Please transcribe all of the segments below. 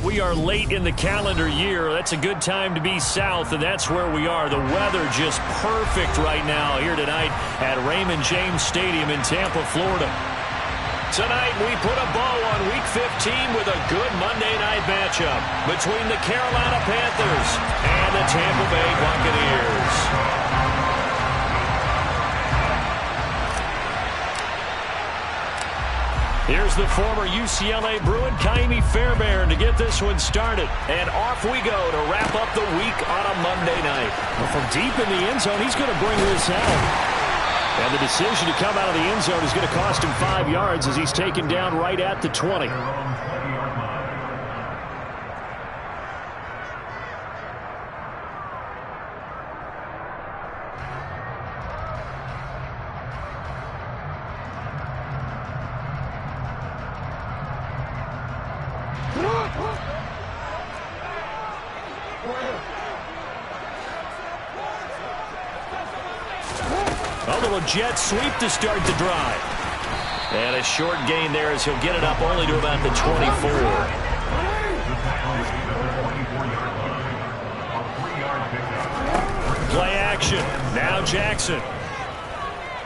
We are late in the calendar year. That's a good time to be south, and that's where we are. The weather just perfect right now here tonight at Raymond James Stadium in Tampa, Florida. Tonight, we put a bow on Week 15 with a good Monday night matchup between the Carolina Panthers and the Tampa Bay Buccaneers. Here's the former UCLA Bruin, Kaimi Fairbairn, to get this one started. And off we go to wrap up the week on a Monday night. Well, from deep in the end zone, he's going to bring this out. And the decision to come out of the end zone is going to cost him 5 yards as he's taken down right at the 20. A little jet sweep to start the drive. And a short gain there as he'll get it up only to about the 24. Play action. Now Jackson.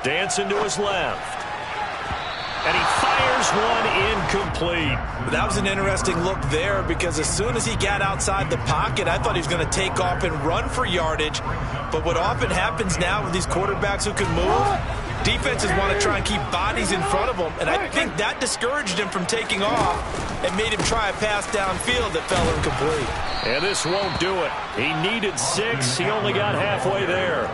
Dancing to his left. And he fires one incomplete. That was an interesting look there because as soon as he got outside the pocket, I thought he was going to take off and run for yardage. But what often happens now with these quarterbacks who can move, defenses want to try and keep bodies in front of them. And I think that discouraged him from taking off and made him try a pass downfield that fell incomplete. And this won't do it. He needed 6. He only got halfway there.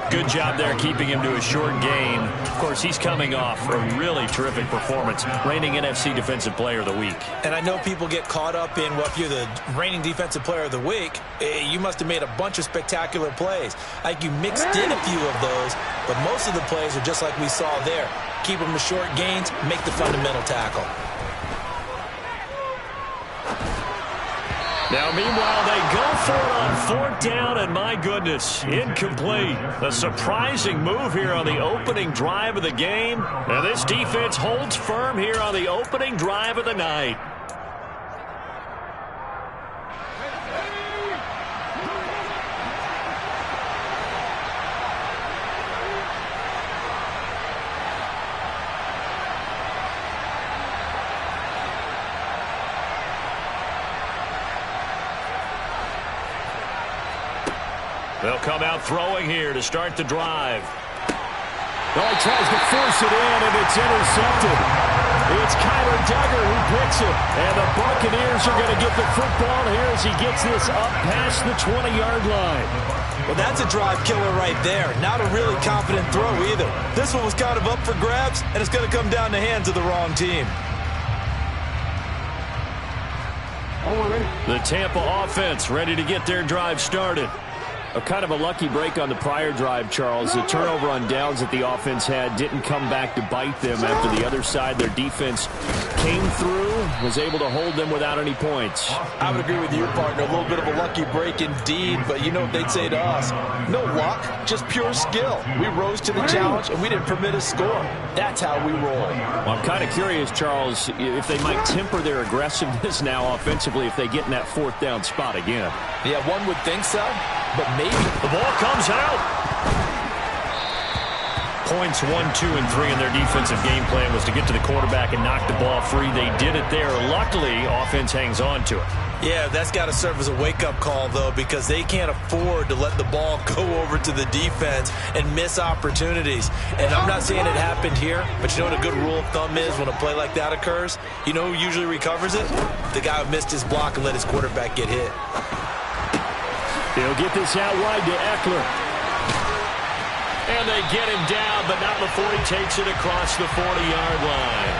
Good job there keeping him to a short gain. Of course, he's coming off a really terrific performance, reigning NFC Defensive Player of the Week. And I know people get caught up in, well, if you're the reigning Defensive Player of the Week, you must have made a bunch of spectacular plays. Like you mixed in a few of those, but most of the plays are just like we saw there. Keep them to short gains, make the fundamental tackle. Now, meanwhile, they go for it on 4th down, and my goodness, incomplete. A surprising move here on the opening drive of the game. Now, this defense holds firm here on the opening drive of the night. They'll come out throwing here to start the drive. Well, he tries to force it in, and it's intercepted. It's Kyler Duggar who picks it. And the Buccaneers are going to get the football here as he gets this up past the 20-yard line. Well, that's a drive killer right there. Not a really confident throw either. This one was kind of up for grabs, and it's going to come down the hands of the wrong team. The Tampa offense ready to get their drive started. A kind of a lucky break on the prior drive, Charles. The turnover on downs that the offense had didn't come back to bite them after the other side. Their defense came through, was able to hold them without any points. I would agree with you, partner. A little bit of a lucky break indeed, but you know what they'd say to us. No luck, just pure skill. We rose to the challenge, and we didn't permit a score. That's how we roll. Well, I'm kind of curious, Charles, if they might temper their aggressiveness now offensively if they get in that 4th down spot again. Yeah, one would think so. But maybe. The ball comes out. Points 1, 2, and 3 in their defensive game plan was to get to the quarterback and knock the ball free. They did it there. Luckily, offense hangs on to it. Yeah, that's got to serve as a wake-up call, though, because they can't afford to let the ball go over to the defense and miss opportunities. And I'm not saying it happened here, but you know what a good rule of thumb is when a play like that occurs? You know who usually recovers it? The guy who missed his block and let his quarterback get hit. He'll get this out wide to Eckler. And they get him down, but not before he takes it across the 40-yard line.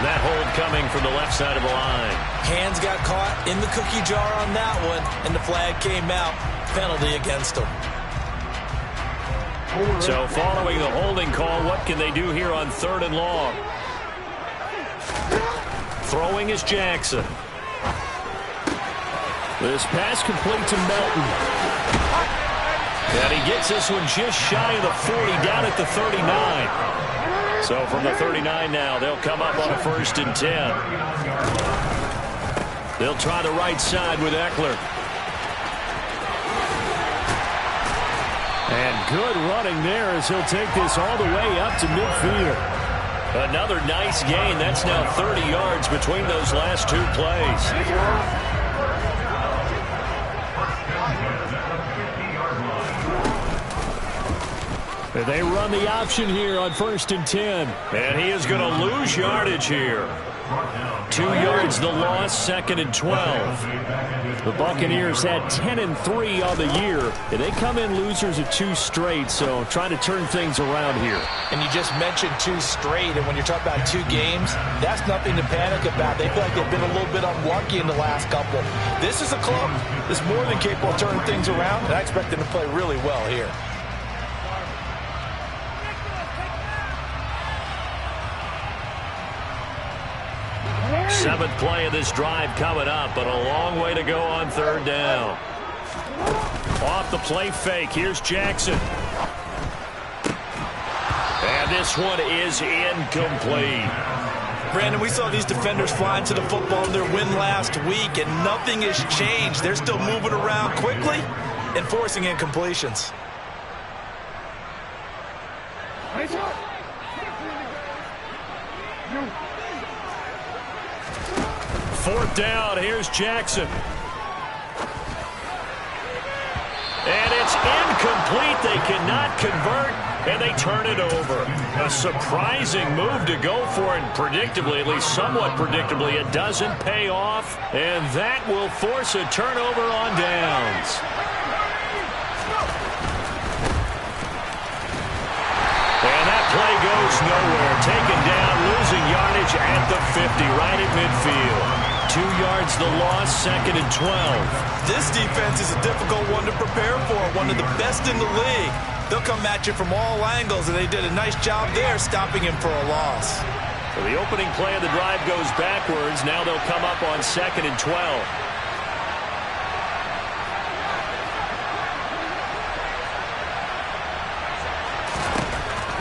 That hold coming from the left side of the line. Hands got caught in the cookie jar on that one, and the flag came out. Penalty against him. So following the holding call, what can they do here on 3rd and long? Throwing is Jackson. This pass complete to Melton. And he gets this one just shy of the 40, down at the 39. So from the 39 now, they'll come up on a 1st and 10. They'll try the right side with Eckler. And good running there as he'll take this all the way up to midfield. Another nice gain. That's now 30 yards between those last two plays. They run the option here on 1st and 10. And he is going to lose yardage here. 2 yards the loss, 2nd and 12. The Buccaneers had 10-3 on the year, and they come in losers of 2 straight, so trying to turn things around here. And you just mentioned 2 straight, and when you're talking about 2 games, that's nothing to panic about. They feel like they've been a little bit unlucky in the last couple. This is a club that's more than capable of turning things around, and I expect them to play really well here. Seventh play of this drive coming up, but a long way to go on 3rd down. Off the play fake, here's Jackson. And this one is incomplete. Brandon, we saw these defenders flying to the football in their win last week, and nothing has changed. They're still moving around quickly and forcing incompletions. 4th down, here's Jackson. And it's incomplete. They cannot convert, and they turn it over. A surprising move to go for it, predictably, at least somewhat predictably. It doesn't pay off, and that will force a turnover on downs. And that play goes nowhere. Taken down, losing yardage at the 50, right at midfield. 2 yards the loss, 2nd and 12. This defense is a difficult one to prepare for, one of the best in the league. They'll come at you from all angles, and they did a nice job there stopping him for a loss. So the opening play of the drive goes backwards. Now they'll come up on 2nd and 12.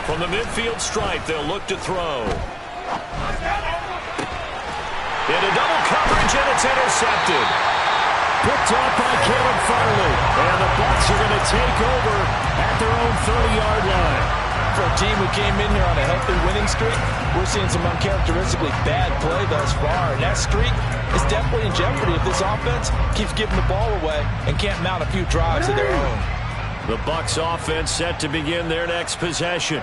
From the midfield stripe, they'll look to throw. Into double coverage, and it's intercepted. Picked off by Caleb Farley. And the Bucs are going to take over at their own 30-yard line. For a team who came in here on a healthy winning streak, we're seeing some uncharacteristically bad play thus far. And that streak is definitely in jeopardy if this offense keeps giving the ball away and can't mount a few drives of their own. The Bucs offense set to begin their next possession.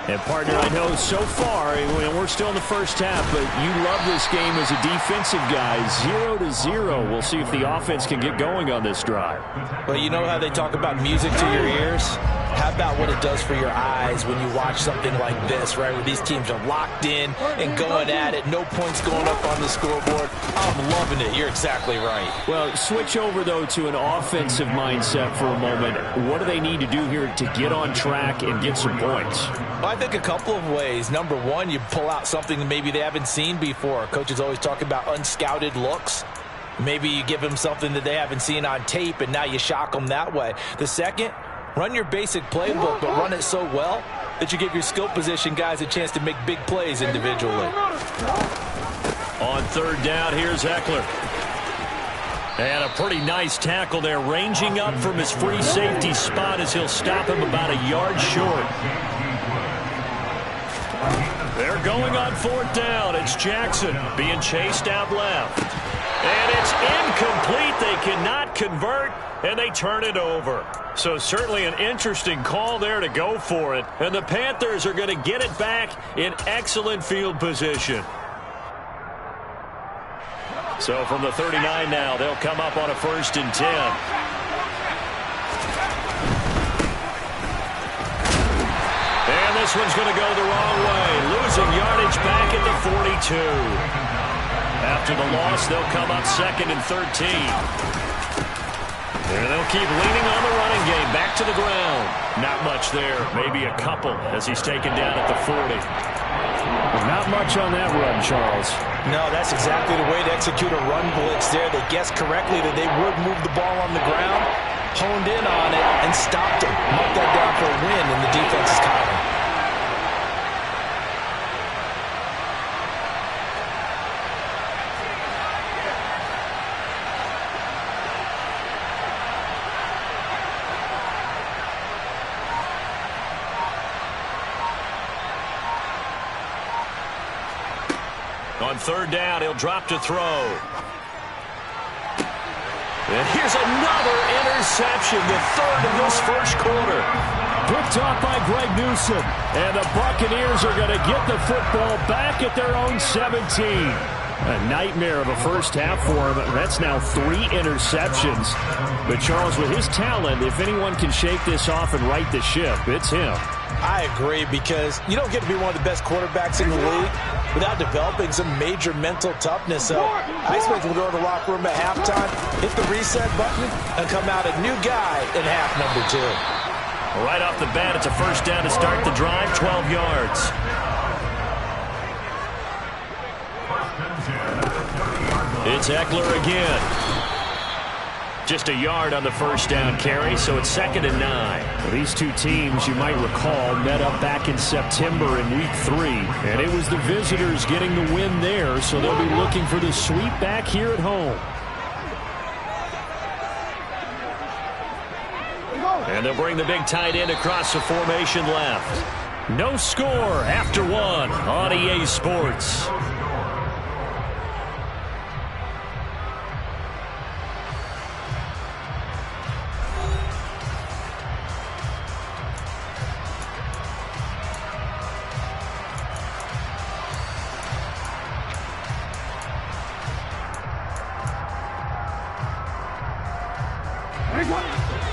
And, partner, I know so far, we're still in the first half, but you love this game as a defensive guy. 0-0. We'll see if the offense can get going on this drive. Well, you know how they talk about music to your ears? How about what it does for your eyes when you watch something like this, right, where these teams are locked in and going at it, no points going up on the scoreboard? I'm loving it. You're exactly right. Well, switch over, though, to an offensive mindset for a moment. What do they need to do here to get on track and get some points? Well, I think a couple of ways. Number one, you pull out something that maybe they haven't seen before. Coaches always talk about unscouted looks. Maybe you give them something that they haven't seen on tape, and now you shock them that way. The second, run your basic playbook, but run it so well that you give your skill position guys a chance to make big plays individually. On 3rd down, here's Eckler. And a pretty nice tackle there, ranging up from his free safety spot as he'll stop him about a yard short. They're going on 4th down. It's Jackson being chased out left. And it's incomplete. They cannot convert, and they turn it over. So certainly an interesting call there to go for it. And the Panthers are going to get it back in excellent field position. So from the 39 now, they'll come up on a 1st and 10. And this one's going to go the wrong way. Losing yardage back at the 42. After the loss, they'll come up 2nd and 13. And they'll keep leaning on the running game. Back to the ground. Not much there. Maybe a couple as he's taken down at the 40. Not much on that run, Charles. No, that's exactly the way to execute a run blitz there. They guessed correctly that they would move the ball on the ground, honed in on it, and stopped him. Marked that down for a win in the defense's column. On third down, he'll drop to throw. And here's another interception, the third in this first quarter. Picked off by Greg Newsome. And the Buccaneers are going to get the football back at their own 17. A nightmare of a first half for him. That's now 3 interceptions. But, Charles, with his talent, if anyone can shake this off and right the ship, it's him. I agree, because you don't get to be one of the best quarterbacks in the league without developing some major mental toughness. So I expect him to go to the locker room at halftime, hit the reset button, and come out a new guy in half number 2. Right off the bat, it's a first down to start the drive, 12 yards. It's Eckler again. Just a yard on the first down carry, so it's 2nd and 9. Well, these two teams, you might recall, met up back in September in Week 3. And it was the visitors getting the win there, so they'll be looking for the sweep back here at home. And they'll bring the big tight end across the formation left. No score after 1 on EA Sports.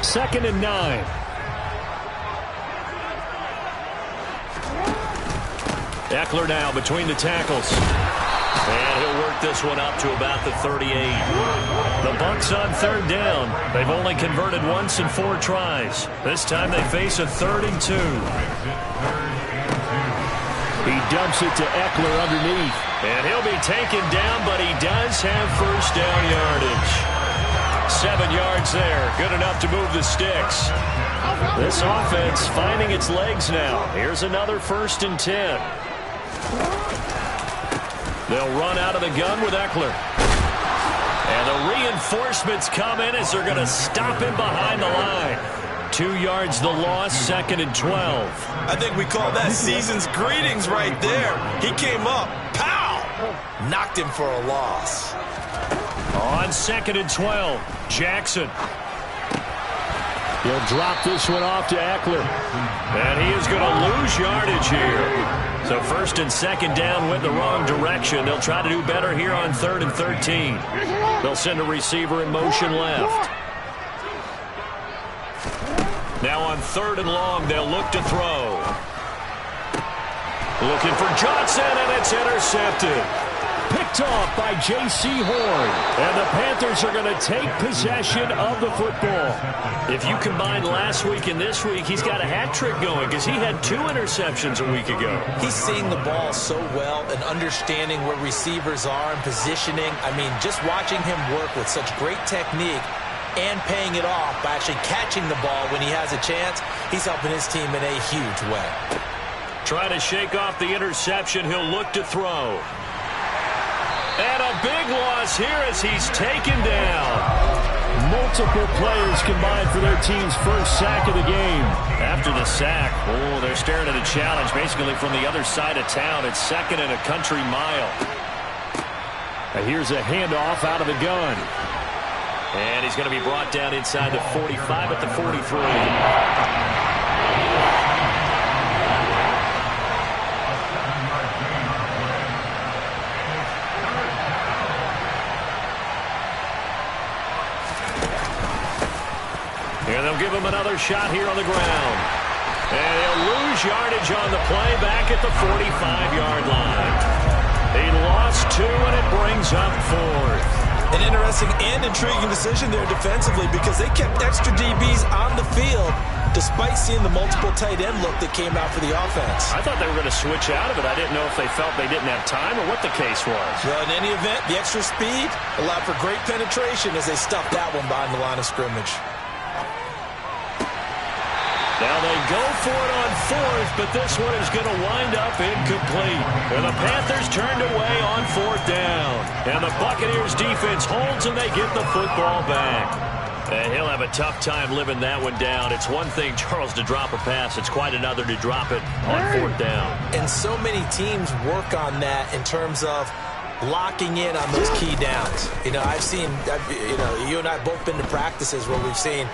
Second and 9. Eckler now between the tackles. And he'll work this one up to about the 38. The Bucs on third down. They've only converted once in 4 tries. This time they face a 3rd and 2. He dumps it to Eckler underneath. And he'll be taken down, but he does have first down yardage. 7 yards there. Good enough to move the sticks. This offense finding its legs now. Here's another 1st and 10. They'll run out of the gun with Eckler. And the reinforcements come in as they're going to stop him behind the line. 2 yards the loss, 2nd and 12. I think we call that season's greetings right there. He came up, pow! Knocked him for a loss. On 2nd and 12, Jackson. He'll drop this one off to Eckler. And he is going to lose yardage here. So 1st and 2nd down went the wrong direction. They'll try to do better here on 3rd and 13. They'll send a receiver in motion left. Now on 3rd and long, they'll look to throw. Looking for Johnson, and it's intercepted. Picked off by J.C. Horn. And the Panthers are going to take possession of the football. If you combine last week and this week, he's got a hat trick going because he had 2 interceptions a week ago. He's seeing the ball so well and understanding where receivers are and positioning. I mean, just watching him work with such great technique and paying it off by actually catching the ball when he has a chance, he's helping his team in a huge way. Trying to shake off the interception, he'll look to throw. And a big loss here as he's taken down. Multiple players combined for their team's first sack of the game. After the sack, they're staring at a challenge basically from the other side of town. It's 2nd and a country mile. And here's a handoff out of the gun. And he's going to be brought down inside the 45 at the 43. And they'll give him another shot here on the ground. And he'll lose yardage on the play back at the 45-yard line. He lost 2, and it brings up 4th. An interesting and intriguing decision there defensively because they kept extra DBs on the field despite seeing the multiple tight end look that came out for the offense. I thought they were going to switch out of it. I didn't know if they felt they didn't have time or what the case was. Well, in any event, the extra speed allowed for great penetration as they stuffed that one behind the line of scrimmage. Now they go for it on 4th, but this one is going to wind up incomplete. And the Panthers turned away on 4th down. And the Buccaneers defense holds and they get the football back. And he'll have a tough time living that one down. It's one thing, Charles, to drop a pass. It's quite another to drop it on 4th down. And so many teams work on that in terms of locking in on those key downs. I've seen, you and I have both been to practices where we've seen,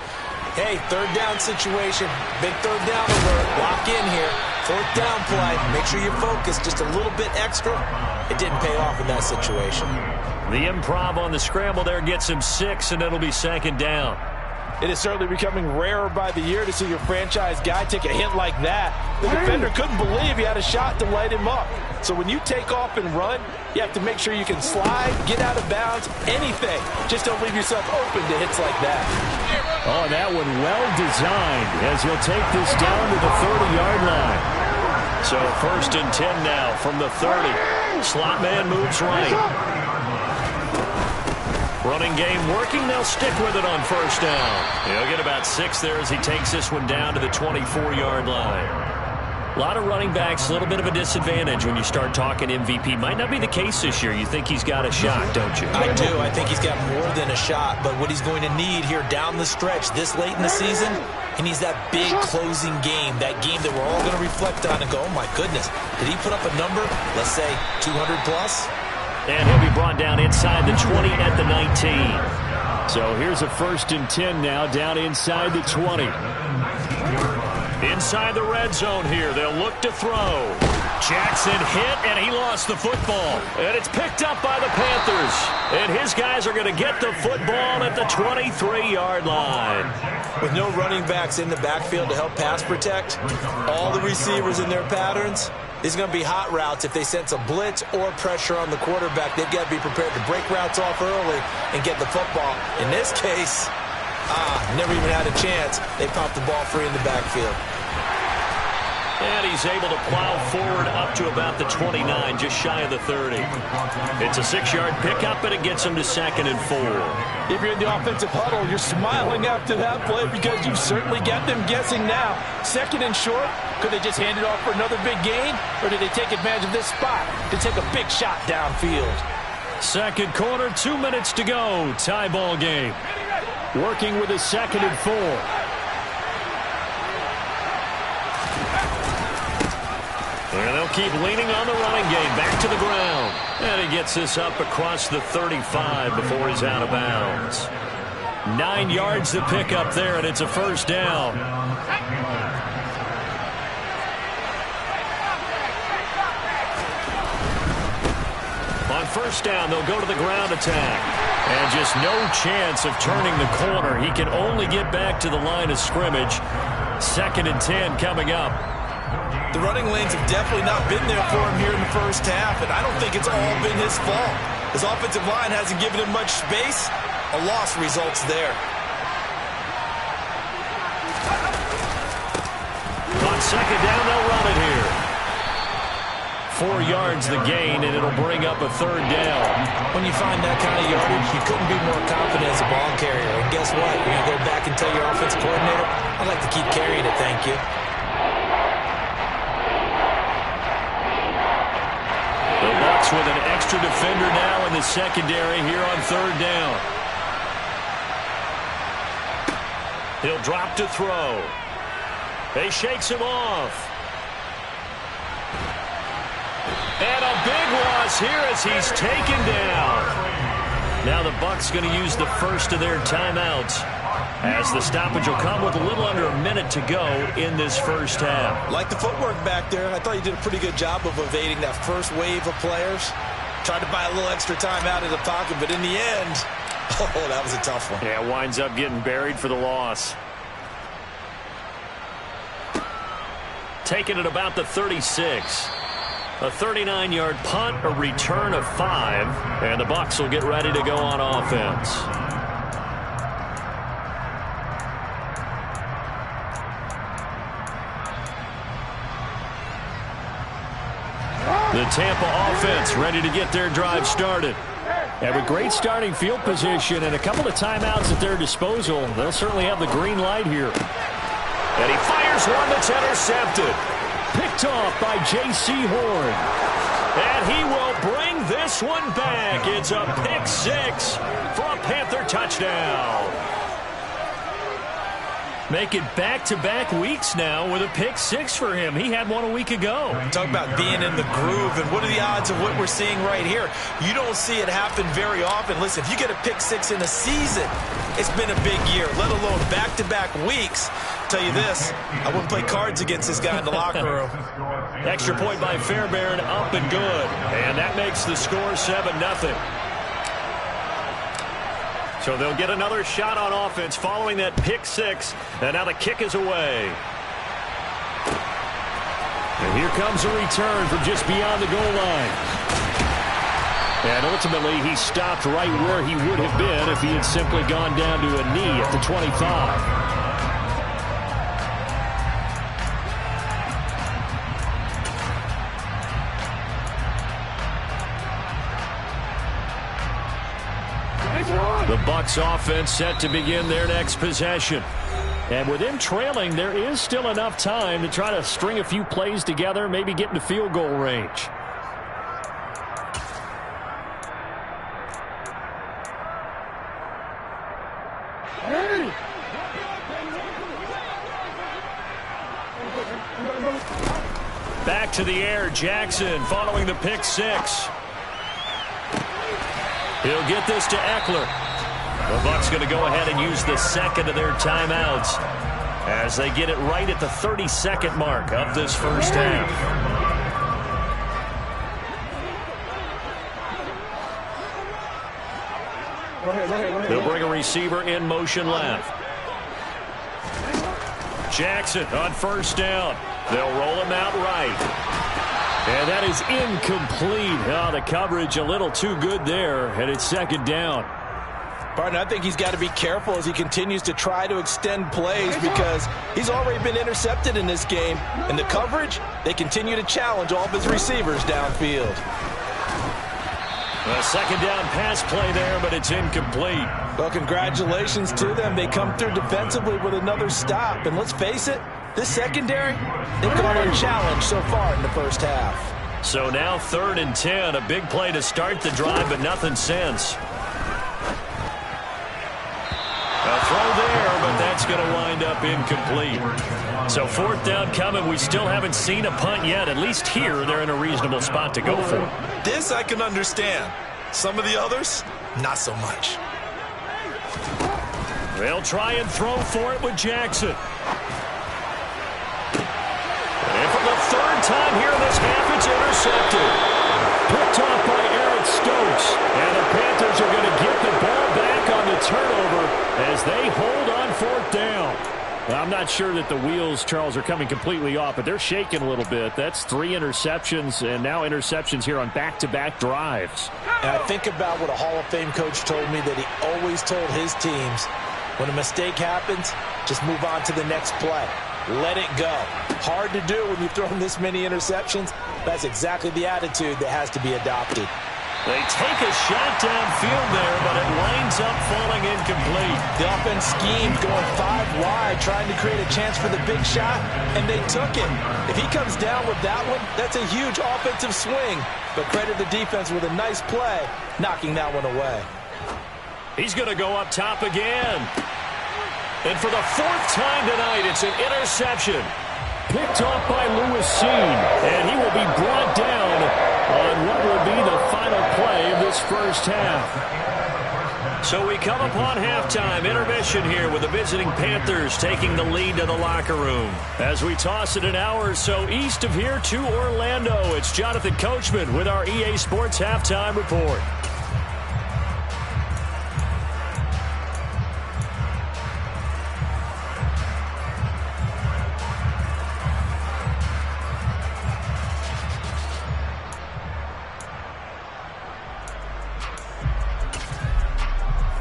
hey, third down situation, big third down alert, lock in here, fourth down play, make sure you focus just a little bit extra. It didn't pay off in that situation. The improv on the scramble there gets him 6, and it'll be second down. It is certainly becoming rarer by the year to see your franchise guy take a hit like that. The defender couldn't believe he had a shot to light him up. So when you take off and run, you have to make sure you can slide, get out of bounds, anything. Just don't leave yourself open to hits like that. Oh, that one well designed as he'll take this down to the 30-yard line. So 1st and 10 now from the 30. Slot man moves right. Running game working. They'll stick with it on 1st down. He'll get about 6 there as he takes this one down to the 24-yard line. A lot of running backs, a little bit of a disadvantage when you start talking MVP. Might not be the case this year. You think he's got a shot, don't you? I do. I think he's got more than a shot. But what he's going to need here down the stretch this late in the season, he needs that big closing game, that game that we're all going to reflect on and go, oh, my goodness, did he put up a number, let's say 200-plus? And he'll be brought down inside the 20 at the 19. So here's a 1st and 10 now, down inside the 20. Inside the red zone here, they'll look to throw. Jackson hit, and he lost the football. And it's picked up by the Panthers. And his guys are going to get the football at the 23-yard line. With no running backs in the backfield to help pass protect, all the receivers in their patterns, these are going to be hot routes. If they sense a blitz or pressure on the quarterback, they've got to be prepared to break routes off early and get the football. In this case, never even had a chance. They popped the ball free in the backfield. And he's able to plow forward up to about the 29, just shy of the 30. It's a 6-yard pickup, and it gets him to 2nd and 4. If you're in the offensive huddle, you're smiling after that play because you've certainly got them guessing now. 2nd and short, could they just hand it off for another big gain, or did they take advantage of this spot to take a big shot downfield? Second quarter, 2 minutes to go. Tie ball game. Working with a 2nd and 4. And they'll keep leaning on the running game. Back to the ground. And he gets this up across the 35 before he's out of bounds. 9 yards to pick up there, and it's a 1st down. On 1st down, they'll go to the ground attack. And just no chance of turning the corner. He can only get back to the line of scrimmage. 2nd and 10 coming up. The running lanes have definitely not been there for him here in the first half, and I don't think it's all been his fault. His offensive line hasn't given him much space. A loss results there. On 2nd down, they'll run it here. 4 yards the gain, and it'll bring up a 3rd down. When you find that kind of yardage, you couldn't be more confident as a ball carrier. And guess what? You're going to go back and tell your offensive coordinator, I'd like to keep carrying it, thank you. The Bucs with an extra defender now in the secondary here on 3rd down. He'll drop to throw. He shakes him off. And a big loss here as he's taken down. Now the Bucs going to use the first of their timeouts, as the stoppage will come with a little under a minute to go in this first half. Like the footwork back there, I thought you did a pretty good job of evading that first wave of players. Tried to buy a little extra time out of the pocket, but in the end, oh, that was a tough one. Yeah, winds up getting buried for the loss. Taken at about the 36. A 39-yard punt, a return of 5, and the Bucs will get ready to go on offense. The Tampa offense ready to get their drive started. And with great starting field position and a couple of timeouts at their disposal, they'll certainly have the green light here. And he fires one that's intercepted. Picked off by J.C. Horn. And he will bring this one back. It's a pick 6 for a Panther touchdown. Make it back-to-back weeks now with a pick six for him. He had one a week ago. Talk about being in the groove, and what are the odds of what we're seeing right here? You don't see it happen very often. Listen, if you get a pick six in a season, it's been a big year, let alone back-to-back weeks. I'll tell you this, I wouldn't play cards against this guy in the locker room. Extra point by Fairbairn, up and good. And that makes the score 7-0. So they'll get another shot on offense following that pick six. And now the kick is away. And here comes a return from just beyond the goal line. And ultimately, he stopped right where he would have been if he had simply gone down to a knee at the 25. The Bucs offense set to begin their next possession. And with them trailing, there is still enough time to try to string a few plays together, maybe get into field goal range. Back to the air, Jackson following the pick six. He'll get this to Eckler. The Bucs going to go ahead and use the second of their timeouts as they get it right at the 30-second mark of this first half. They'll bring a receiver in motion left. Jackson on first down. They'll roll him out right. And that is incomplete. Oh, the coverage a little too good there, and it's second down. Partner, I think he's got to be careful as he continues to try to extend plays because he's already been intercepted in this game. And the coverage, they continue to challenge all of his receivers downfield. A second down pass play there, but it's incomplete. Well, congratulations to them. They come through defensively with another stop. And let's face it, this secondary, they've gone unchallenged so far in the first half. So now 3rd and 10, a big play to start the drive, but nothing since. A throw there, but that's going to wind up incomplete. So 4th down coming. We still haven't seen a punt yet. At least here, they're in a reasonable spot to go for. This I can understand. Some of the others, not so much. They'll try and throw for it with Jackson. And for the 3rd time here in this half, it's intercepted. Picked off by Eric Stokes. And the Panthers are going to get the ball back on the turnover as they hold on 4th down. Well, I'm not sure that the wheels, Charles, are coming completely off, but they're shaking a little bit. That's 3 interceptions, and now interceptions here on back-to-back drives. And I think about what a Hall of Fame coach told me, that he always told his teams, when a mistake happens, just move on to the next play. Let it go. Hard to do when you've thrown this many interceptions. That's exactly the attitude that has to be adopted. They take a shot downfield there, but it winds up falling incomplete. The offense schemed, going 5 wide, trying to create a chance for the big shot, and they took it. If he comes down with that one, that's a huge offensive swing. But credit the defense with a nice play, knocking that one away. He's going to go up top again. And for the 4th time tonight, it's an interception. Picked off by Lewis Seen, and he will be brought down on what will be the final play of this first half. So we come upon halftime, intermission here with the visiting Panthers taking the lead to the locker room. As we toss it an hour or so east of here to Orlando, it's Jonathan Coachman with our EA Sports Halftime Report.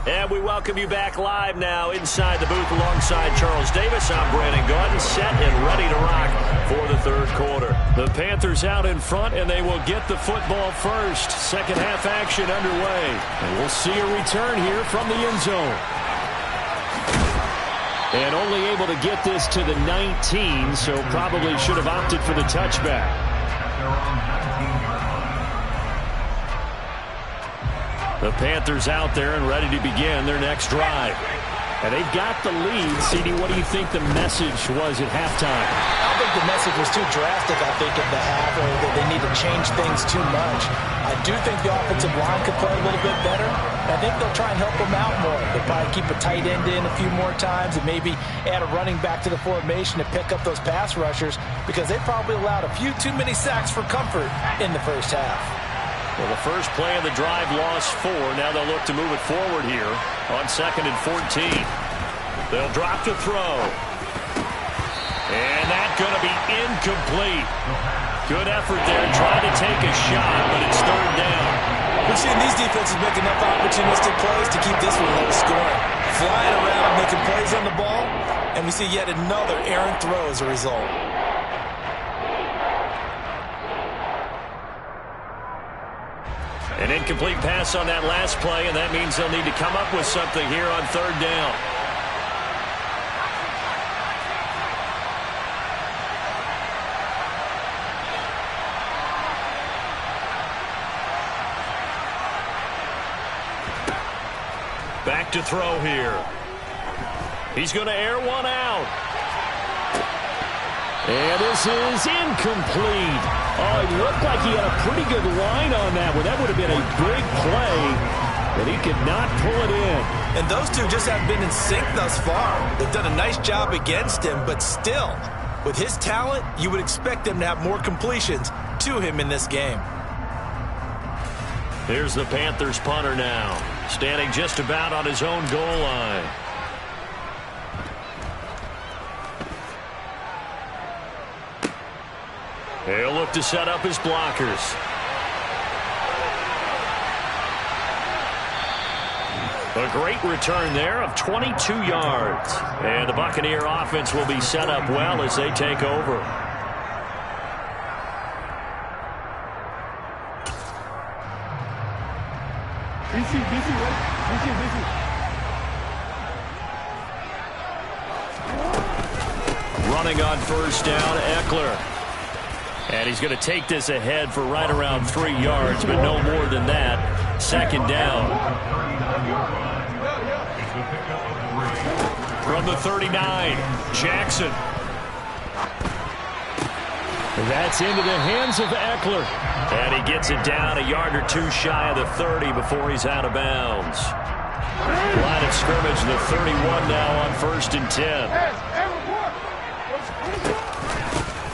And we welcome you back live now inside the booth alongside Charles Davis. I'm Brandon Gaudin, set and ready to rock for the 3rd quarter. The Panthers out in front, and they will get the football first. Second half action underway. And we'll see a return here from the end zone. And only able to get this to the 19, so probably should have opted for the touchback. The Panthers out there and ready to begin their next drive. And they've got the lead. CD, what do you think the message was at halftime? I don't think the message was too drastic, I think, in the half, or that they need to change things too much. I do think the offensive line could play a little bit better. I think they'll try and help them out more. They'll probably keep a tight end in a few more times and maybe add a running back to the formation to pick up those pass rushers, because they probably allowed a few too many sacks for comfort in the first half. Well, the first play of the drive lost 4. Now they'll look to move it forward here on 2nd and 14. They'll drop to throw. And that's going to be incomplete. Good effort there, trying to take a shot, but it's 3rd down. We've seen these defenses make enough opportunistic plays to keep this one low scoring. Flying around, making plays on the ball, and we see yet another errant throw as a result. An incomplete pass on that last play, and that means they'll need to come up with something here on 3rd down. Back to throw here. He's going to air one out. And this is incomplete. Oh, it looked like he had a pretty good line on that one. That would have been a big play, but he could not pull it in. And those two just haven't been in sync thus far. They've done a nice job against him, but still, with his talent, you would expect them to have more completions to him in this game. Here's the Panthers punter now, standing just about on his own goal line. He'll look to set up his blockers. A great return there of 22 yards. And the Buccaneer offense will be set up well as they take over. Running on 1st down, Eckler. And he's going to take this ahead for right around 3 yards, but no more than that. 2nd down. From the 39, Jackson. That's into the hands of Eckler. And he gets it down a yard or 2 shy of the 30 before he's out of bounds. Line of scrimmage, the 31 now on 1st and 10.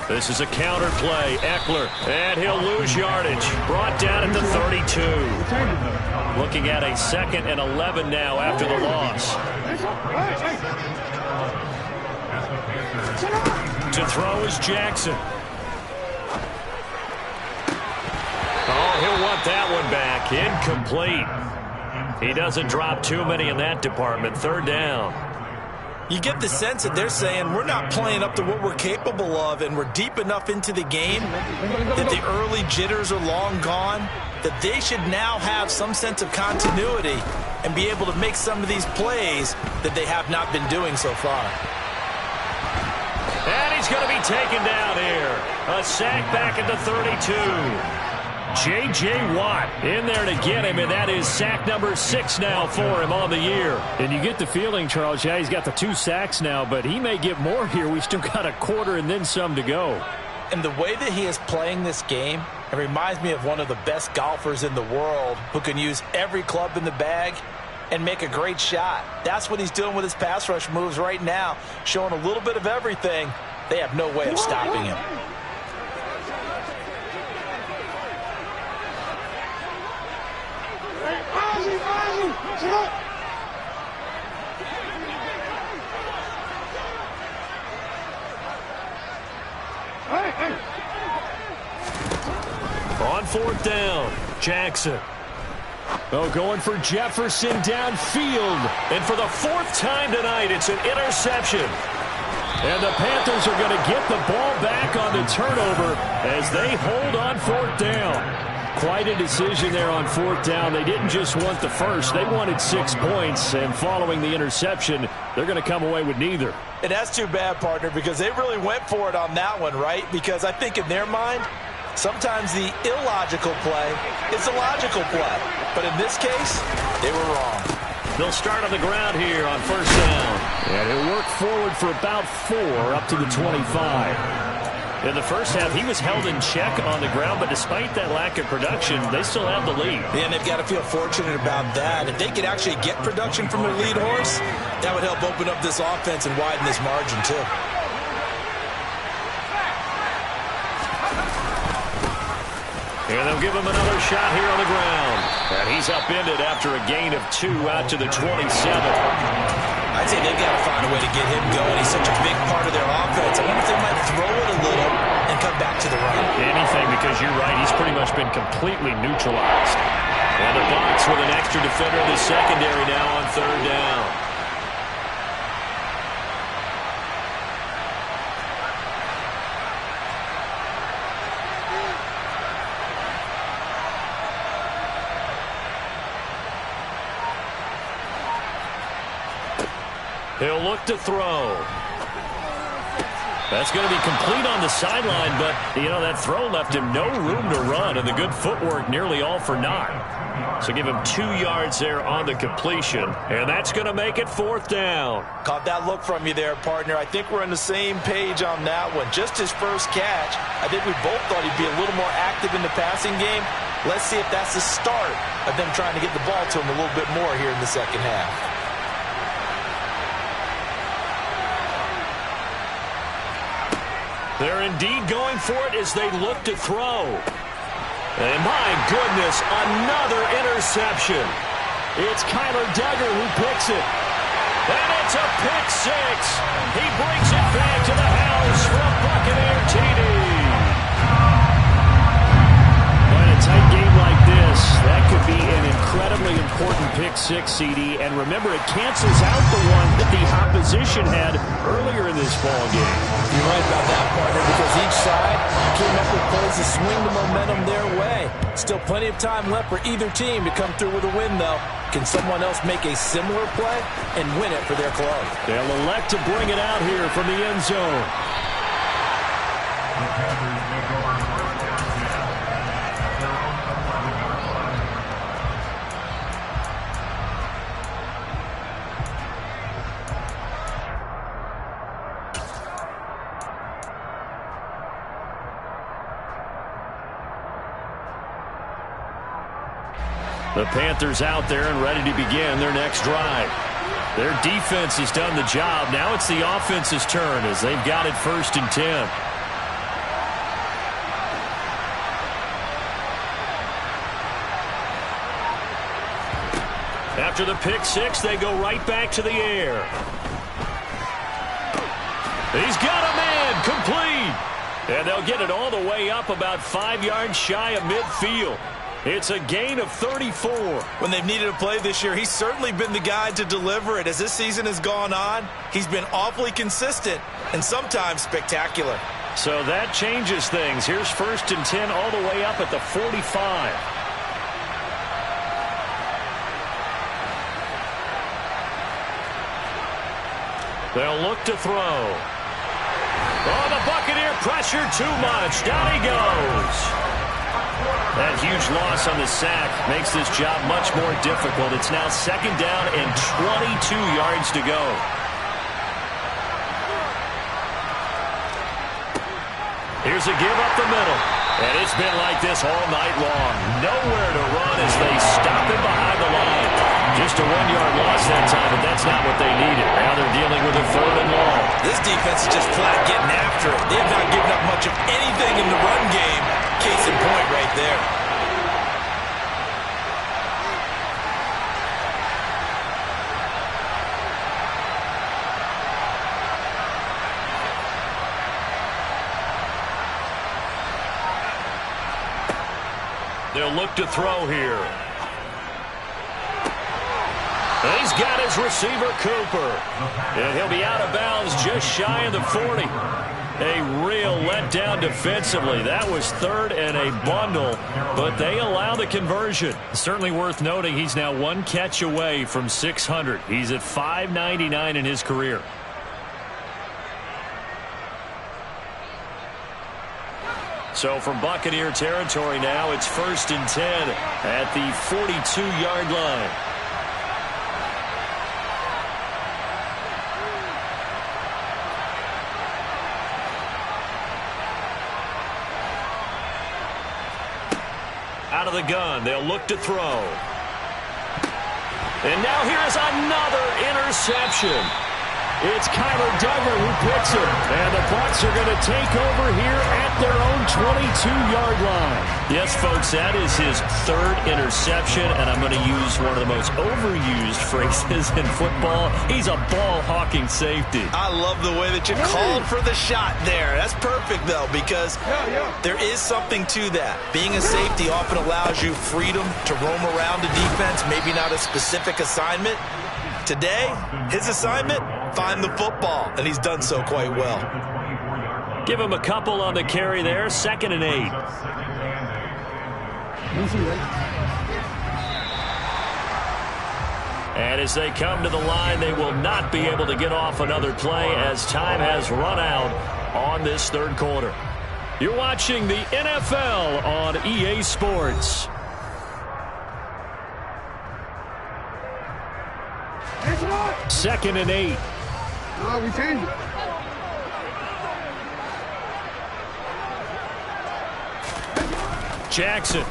This is a counter play. Eckler, and he'll lose yardage. Brought down at the 32. Looking at a 2nd and 11 now after the loss. To throw is Jackson. Oh, he'll want that one back. Incomplete. He doesn't drop too many in that department. 3rd down. You get the sense that they're saying we're not playing up to what we're capable of, and we're deep enough into the game that the early jitters are long gone, that they should now have some sense of continuity and be able to make some of these plays that they have not been doing so far. And he's going to be taken down here. A sack back at the 32. J.J. Watt in there to get him, and that is sack number 6 now for him on the year. And you get the feeling, Charles, yeah, he's got the 2 sacks now, but he may get more here. We've still got a quarter and then some to go. And the way that he is playing this game, it reminds me of one of the best golfers in the world who can use every club in the bag and make a great shot. That's what he's doing with his pass rush moves right now, showing a little bit of everything. They have no way of stopping him. On 4th down, Jackson. Oh, going for Jefferson downfield. And for the 4th time tonight, it's an interception. And the Panthers are going to get the ball back on the turnover as they hold on 4th down. Quite a decision there on 4th down. They didn't just want the first. They wanted 6 points, and following the interception, they're going to come away with neither. And that's too bad, partner, because they really went for it on that one, right? Because I think in their mind, sometimes the illogical play is a logical play. But in this case, they were wrong. They'll start on the ground here on first down. And he'll work forward for about 4 up to the 25. In the first half, he was held in check on the ground, but despite that lack of production, they still have the lead. Yeah, and they've got to feel fortunate about that. If they could actually get production from their lead horse, that would help open up this offense and widen this margin, too. And they'll give him another shot here on the ground. And he's upended after a gain of 2 out to the 27. I'd say they've got to find a way to get him going. He's such a big part of their offense. I wonder if they might throw it a little and come back to the run. Anything, because you're right. He's pretty much been completely neutralized. And the Bucs with an extra defender in the secondary now on third down. He'll look to throw. That's going to be complete on the sideline, but, you know, that throw left him no room to run, and the good footwork nearly all for naught. So give him 2 yards there on the completion, and that's going to make it fourth down. Caught that look from you there, partner. I think we're on the same page on that one. Just his first catch, I think we both thought he'd be a little more active in the passing game. Let's see if that's the start of them trying to get the ball to him a little bit more here in the second half. They're indeed going for it as they look to throw. And my goodness, another interception. It's Kyler Duggar who picks it. And it's a pick six. He brings it back to the house for a Buccaneer TD. But in a tight game like this, that could be an incredibly important pick six, CD. And remember, it cancels out the one that the opposition had earlier in this ball game. You're right about that, partner, because each side came up with plays to swing the momentum their way. Still plenty of time left for either team to come through with a win, though. Can someone else make a similar play and win it for their club? They'll elect to bring it out here from the end zone. The Panthers out there and ready to begin their next drive. Their defense has done the job. Now it's the offense's turn as they've got it 1st and 10. After the pick six, they go right back to the air. He's got a man, complete. And they'll get it all the way up about 5 yards shy of midfield. It's a gain of 34. When they've needed a play this year, he's certainly been the guy to deliver it. As this season has gone on, he's been awfully consistent and sometimes spectacular. So that changes things. Here's 1st and 10 all the way up at the 45. They'll look to throw. Oh, the Buccaneer pressure too much. Down he goes. That huge loss on the sack makes this job much more difficult. It's now 2nd down and 22 yards to go. Here's a give up the middle. And it's been like this all night long. Nowhere to run as they stop him behind the line. Just a 1-yard loss that time, but that's not what they needed. Now they're dealing with a 3rd and long. This defense is just flat getting after it. They have not given up much of anything in the run game. Case in point right there. They'll look to throw here. He's got his receiver, Cooper. And he'll be out of bounds just shy of the 40. A real letdown defensively. That was 3rd and a bundle, but they allow the conversion. Certainly worth noting he's now 1 catch away from 600. He's at 599 in his career. So from Buccaneer territory now, it's 1st and 10 at the 42-yard line. out of the gun. They'll look to throw. And now here is another interception. It's Kyler Duggar who picks it. And the Bucs are going to take over here at their own 22-yard line. Yes, folks, that is his third interception, and I'm going to use one of the most overused phrases in football. He's a ball-hawking safety. I love the way that you called for the shot there. That's perfect, though, because there is something to that. Being a safety often allows you freedom to roam around the defense, maybe not a specific assignment. Today, his assignment, find the football, and he's done so quite well. Give him a couple on the carry there, 2nd and 8. And as they come to the line, they will not be able to get off another play as time has run out on this third quarter. You're watching the NFL on EA Sports. Second and 8. We changed it. Jackson.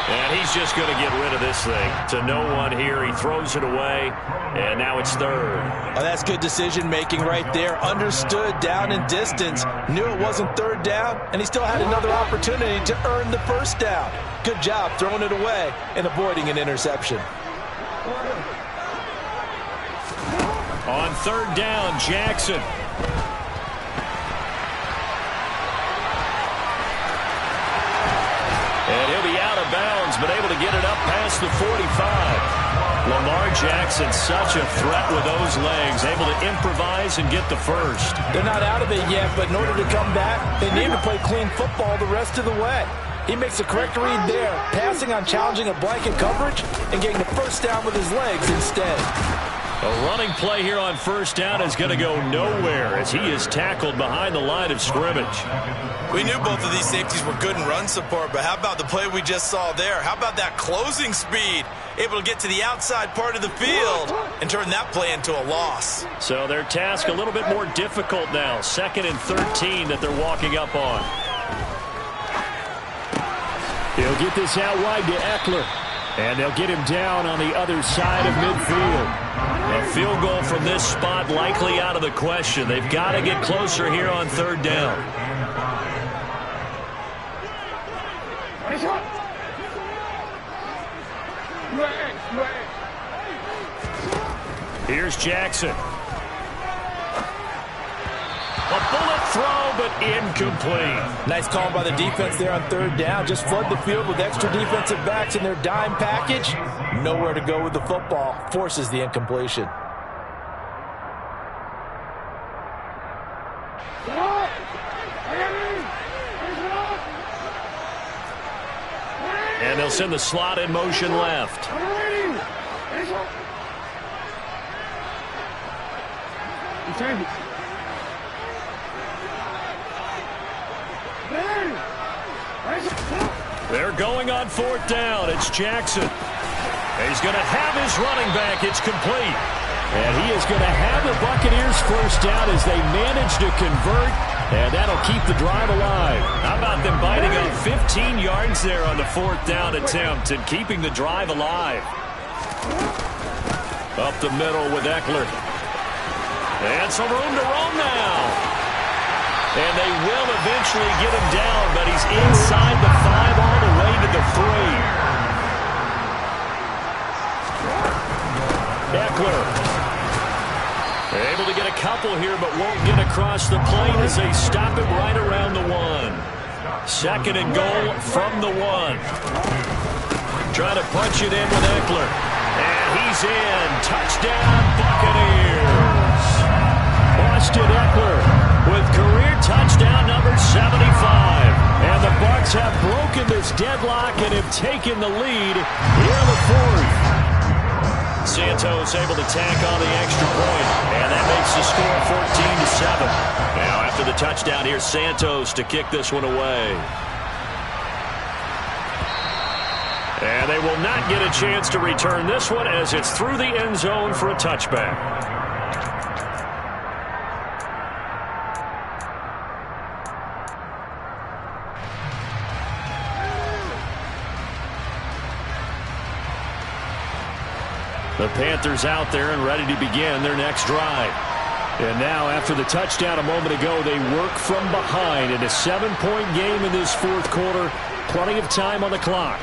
And he's just going to get rid of this thing. To no one here. He throws it away. And now it's third. Oh, that's good decision-making right there. Understood down and distance. Knew it wasn't third down. And he still had another opportunity to earn the first down. Good job throwing it away and avoiding an interception. On third down, Jackson. And he'll be out of bounds, but able to get it up past the 45. Lamar Jackson, such a threat with those legs, able to improvise and get the first. They're not out of it yet, but in order to come back, they need to play clean football the rest of the way. He makes the correct read there, passing on challenging a blanket coverage and getting the first down with his legs instead. A running play here on first down is going to go nowhere as he is tackled behind the line of scrimmage. We knew both of these safeties were good in run support, but how about the play we just saw there? How about that closing speed? Able to get to the outside part of the field and turn that play into a loss. So their task a little bit more difficult now. 2nd and 13 that they're walking up on. He'll get this out wide to Eckler. And they'll get him down on the other side of midfield. A field goal from this spot likely out of the question. They've got to get closer here on third down. Here's Jackson. A bullet throw, but incomplete. Nice call by the defense there on third down. Just flood the field with extra defensive backs in their dime package. Nowhere to go with the football. Forces the incompletion. And they'll send the slot in motion left. They're going on fourth down. It's Jackson. He's going to have his running back. It's complete. And he is going to have the Buccaneers first down as they manage to convert. And that'll keep the drive alive. How about them biting up 15 yards there on the fourth down attempt and keeping the drive alive. Up the middle with Eckler. And some room to roam now. And they will eventually get him down, but he's inside the 5 all the way to the 3. Eckler. Able to get a couple here, but won't get across the plane as they stop him right around the 1. 2nd and goal from the 1. Trying to punch it in with Eckler. And he's in. Touchdown, Buccaneers. Austin Eckler with career touchdown number 75. And the Bucs have broken this deadlock and have taken the lead here in the 4th. Santos able to tack on the extra point, and that makes the score 14-7. Now after the touchdown, here's Santos to kick this one away. And they will not get a chance to return this one as it's through the end zone for a touchback. The Panthers out there and ready to begin their next drive. And now, after the touchdown a moment ago, they work from behind in a 7-point game in this fourth quarter. Plenty of time on the clock.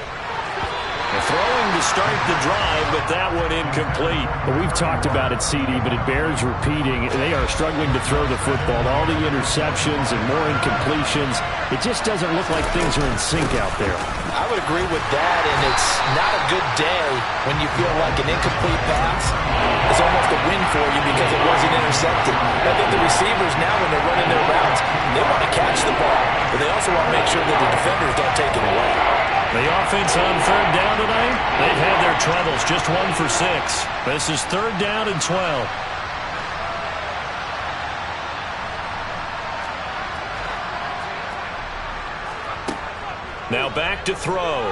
Throwing to start the drive, but that one incomplete. Well, we've talked about it, CD, but it bears repeating. They are struggling to throw the football. All the interceptions and more incompletions. It just doesn't look like things are in sync out there. I would agree with that, and it's not a good day when you feel like an incomplete pass is almost a win for you because it wasn't intercepted. I think the receivers now, when they're running their routes, they want to catch the ball, but they also want to make sure that the defenders don't take it away. The offense on third down tonight, they've had their troubles, just 1 for 6. This is third down and 12. Now back to throw.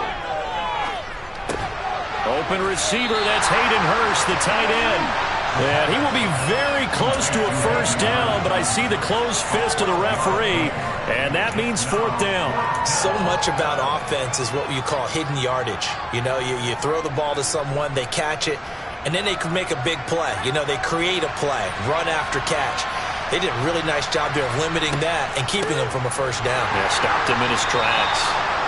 Open receiver, that's Hayden Hurst, the tight end. And he will be very close to a first down, but I see the closed fist of the referee, and that means fourth down. So much about offense is what you call hidden yardage. You know, you throw the ball to someone, they catch it, and then they can make a big play. You know, they create a play, run after catch. They did a really nice job there of limiting that and keeping him from a first down. Yeah, stopped him in his tracks.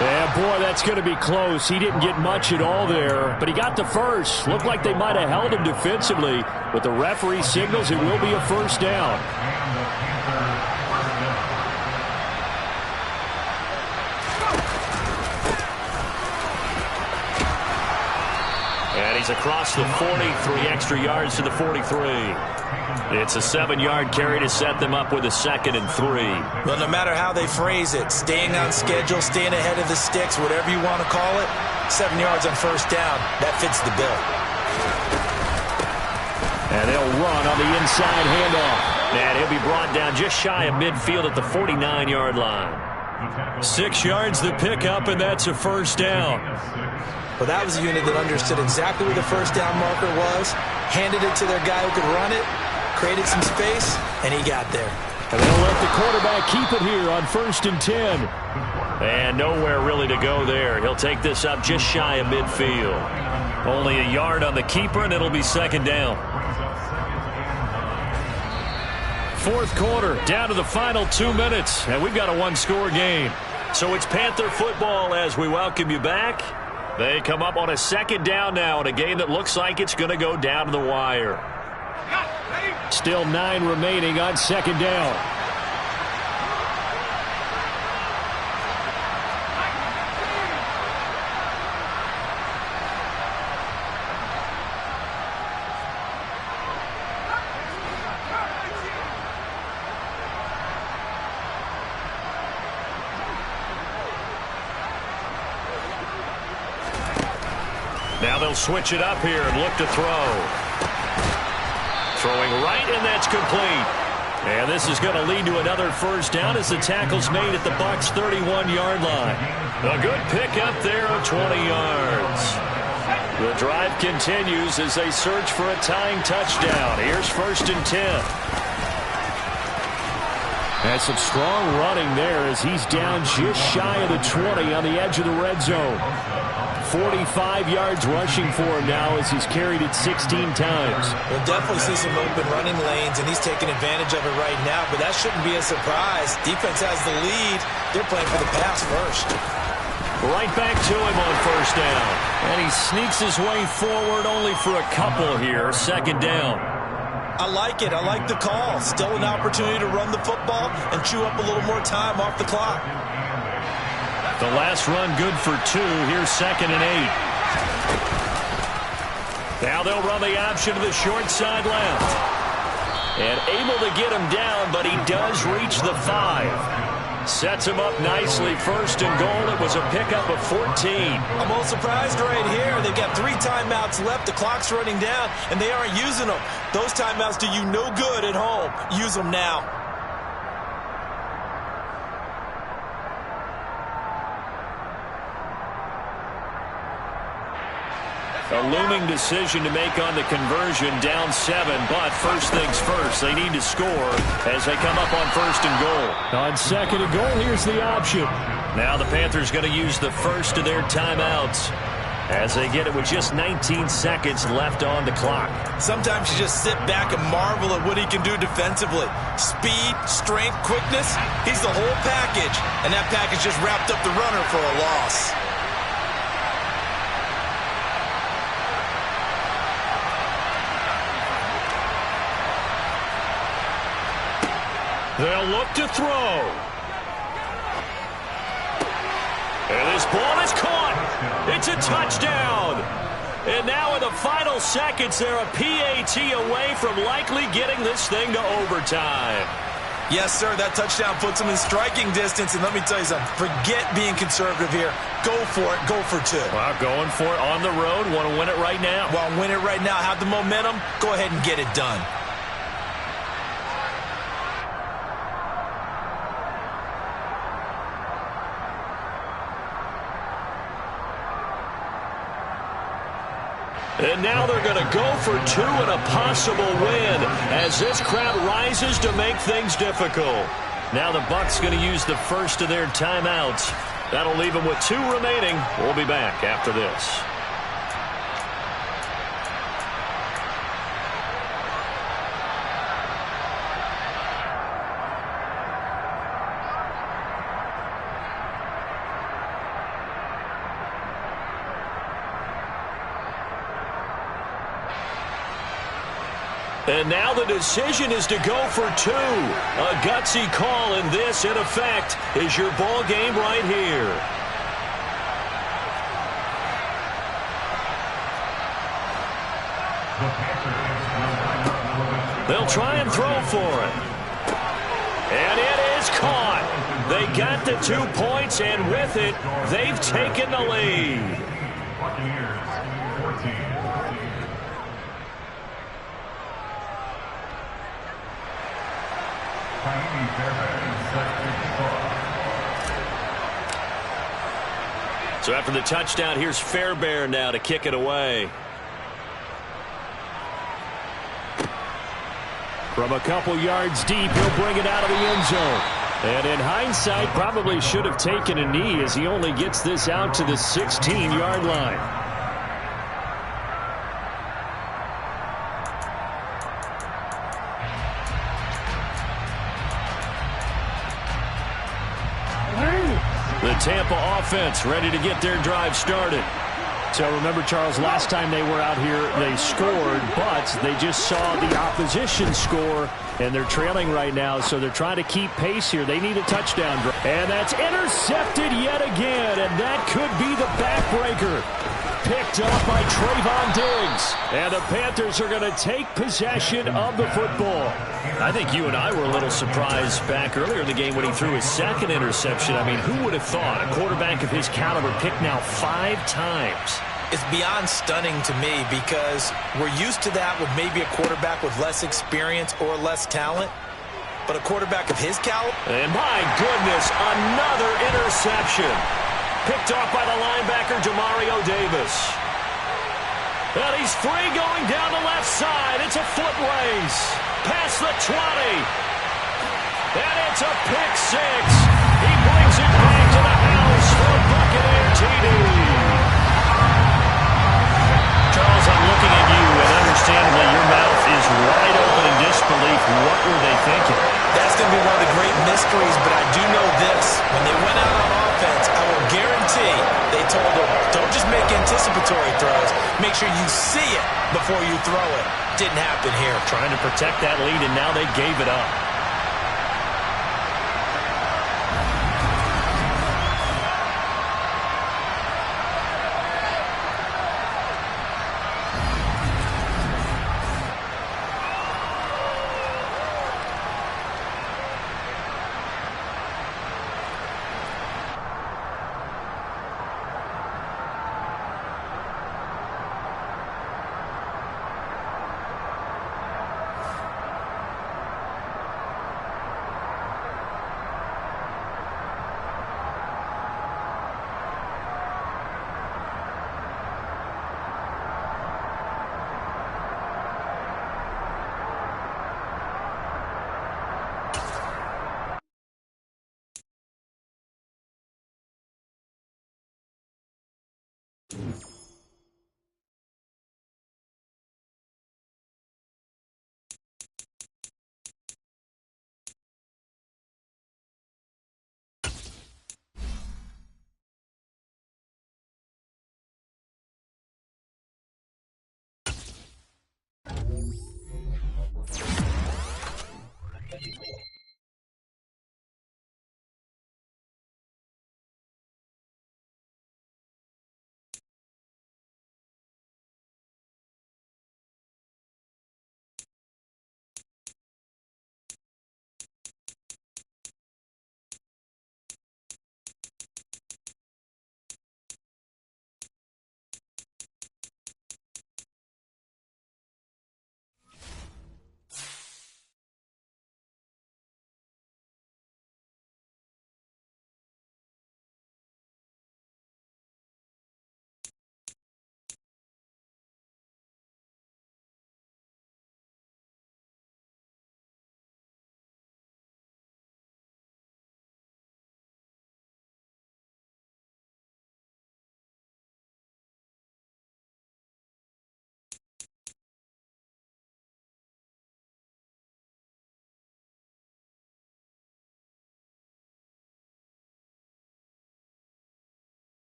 Yeah, boy, that's going to be close. He didn't get much at all there, but he got the first. Looked like they might have held him defensively, but the referee signals it will be a first down. And he's across the 40, 3 extra yards to the 43. It's a 7-yard carry to set them up with a 2nd and 3. Well, no matter how they phrase it, staying on schedule, staying ahead of the sticks, whatever you want to call it, 7 yards on first down, that fits the bill. And they'll run on the inside handoff. And he'll be brought down just shy of midfield at the 49-yard line. 6 yards the pickup, and that's a first down. Well, that was a unit that understood exactly where the first down marker was, handed it to their guy who could run it, created some space, and he got there. And they'll let the quarterback keep it here on 1st and 10. And nowhere really to go there. He'll take this up just shy of midfield. Only a yard on the keeper, and it'll be 2nd down. Fourth quarter, down to the final 2 minutes, and we've got a 1-score game. So it's Panther football as we welcome you back. They come up on a 2nd down now in a game that looks like it's going to go down to the wire. Still 9 remaining on 2nd down. Now they'll switch it up here and look to throw. Throwing right, and that's complete. And this is going to lead to another first down as the tackle's made at the Bucs' 31-yard line. A good pickup there of 20 yards. The drive continues as they search for a tying touchdown. Here's 1st and 10. And some strong running there as he's down just shy of the 20 on the edge of the red zone. 45 yards rushing for him now as he's carried it 16 times. We'll definitely see some open running lanes, and he's taking advantage of it right now, but that shouldn't be a surprise. Defense has the lead. They're playing for the pass first. Right back to him on first down. And he sneaks his way forward only for a couple here. 2nd down. I like it. I like the call. Still an opportunity to run the football and chew up a little more time off the clock. The last run good for 2. Here's 2nd and 8. Now they'll run the option to the short side left. And able to get him down, but he does reach the 5. Sets him up nicely. 1st and goal. It was a pickup of 14. I'm all surprised right here. They've got 3 timeouts left. The clock's running down, and they aren't using them. Those timeouts do you no good at home. Use them now. A looming decision to make on the conversion, down 7, but first things first, they need to score as they come up on 1st and goal. On 2nd and goal, here's the option. Now the Panthers going to use the first of their timeouts. as they get it with just 19 seconds left on the clock. Sometimes you just sit back and marvel at what he can do defensively. Speed, strength, quickness, he's the whole package. And that package just wrapped up the runner for a loss. They'll look to throw. And this ball is caught. It's a touchdown. And now in the final seconds, they're a PAT away from likely getting this thing to overtime. Yes, sir, that touchdown puts them in striking distance. And let me tell you something, forget being conservative here. Go for it, go for two. Well, going for it on the road. Want to win it right now? Well, win it right now, have the momentum, go ahead and get it done. And now they're going to go for two and a possible win as this crowd rises to make things difficult. Now the Bucs going to use the first of their timeouts. That'll leave them with two remaining. We'll be back after this. And now the decision is to go for two. A gutsy call, and this, in effect, is your ball game right here. They'll try and throw for it. And it is caught. They got the 2 points, and with it, they've taken the lead. So after the touchdown, here's Fairbairn now to kick it away. From a couple yards deep, he'll bring it out of the end zone. And in hindsight, probably should have taken a knee as he only gets this out to the 16-yard line. The Tampa offense ready to get their drive started. So remember, Charles, last time they were out here, they scored, but they just saw the opposition score, and they're trailing right now, so they're trying to keep pace here. They need a touchdown. And that's intercepted yet again, and that could be the backbreaker. Picked up by Trayvon Diggs. And the Panthers are going to take possession of the football. I think you and I were a little surprised back earlier in the game when he threw his second interception. I mean, who would have thought a quarterback of his caliber picked now 5 times? It's beyond stunning to me because we're used to that with maybe a quarterback with less experience or less talent. But a quarterback of his caliber. And my goodness, another interception. Picked off by the linebacker, Demario Davis. And he's free going down the left side. It's a foot race. Past the 20. And it's a pick 6. He brings it back to the house for a Buccaneer TD. Charles, I'm looking at you, and understandably your mouth is wide open in disbelief. What were they thinking? That's going to be one of the great mysteries, but I do know this. When they went out on offense, I will guarantee they told them, don't just make anticipatory throws. Make sure you see it before you throw it. Didn't happen here. Trying to protect that lead, and now they gave it up.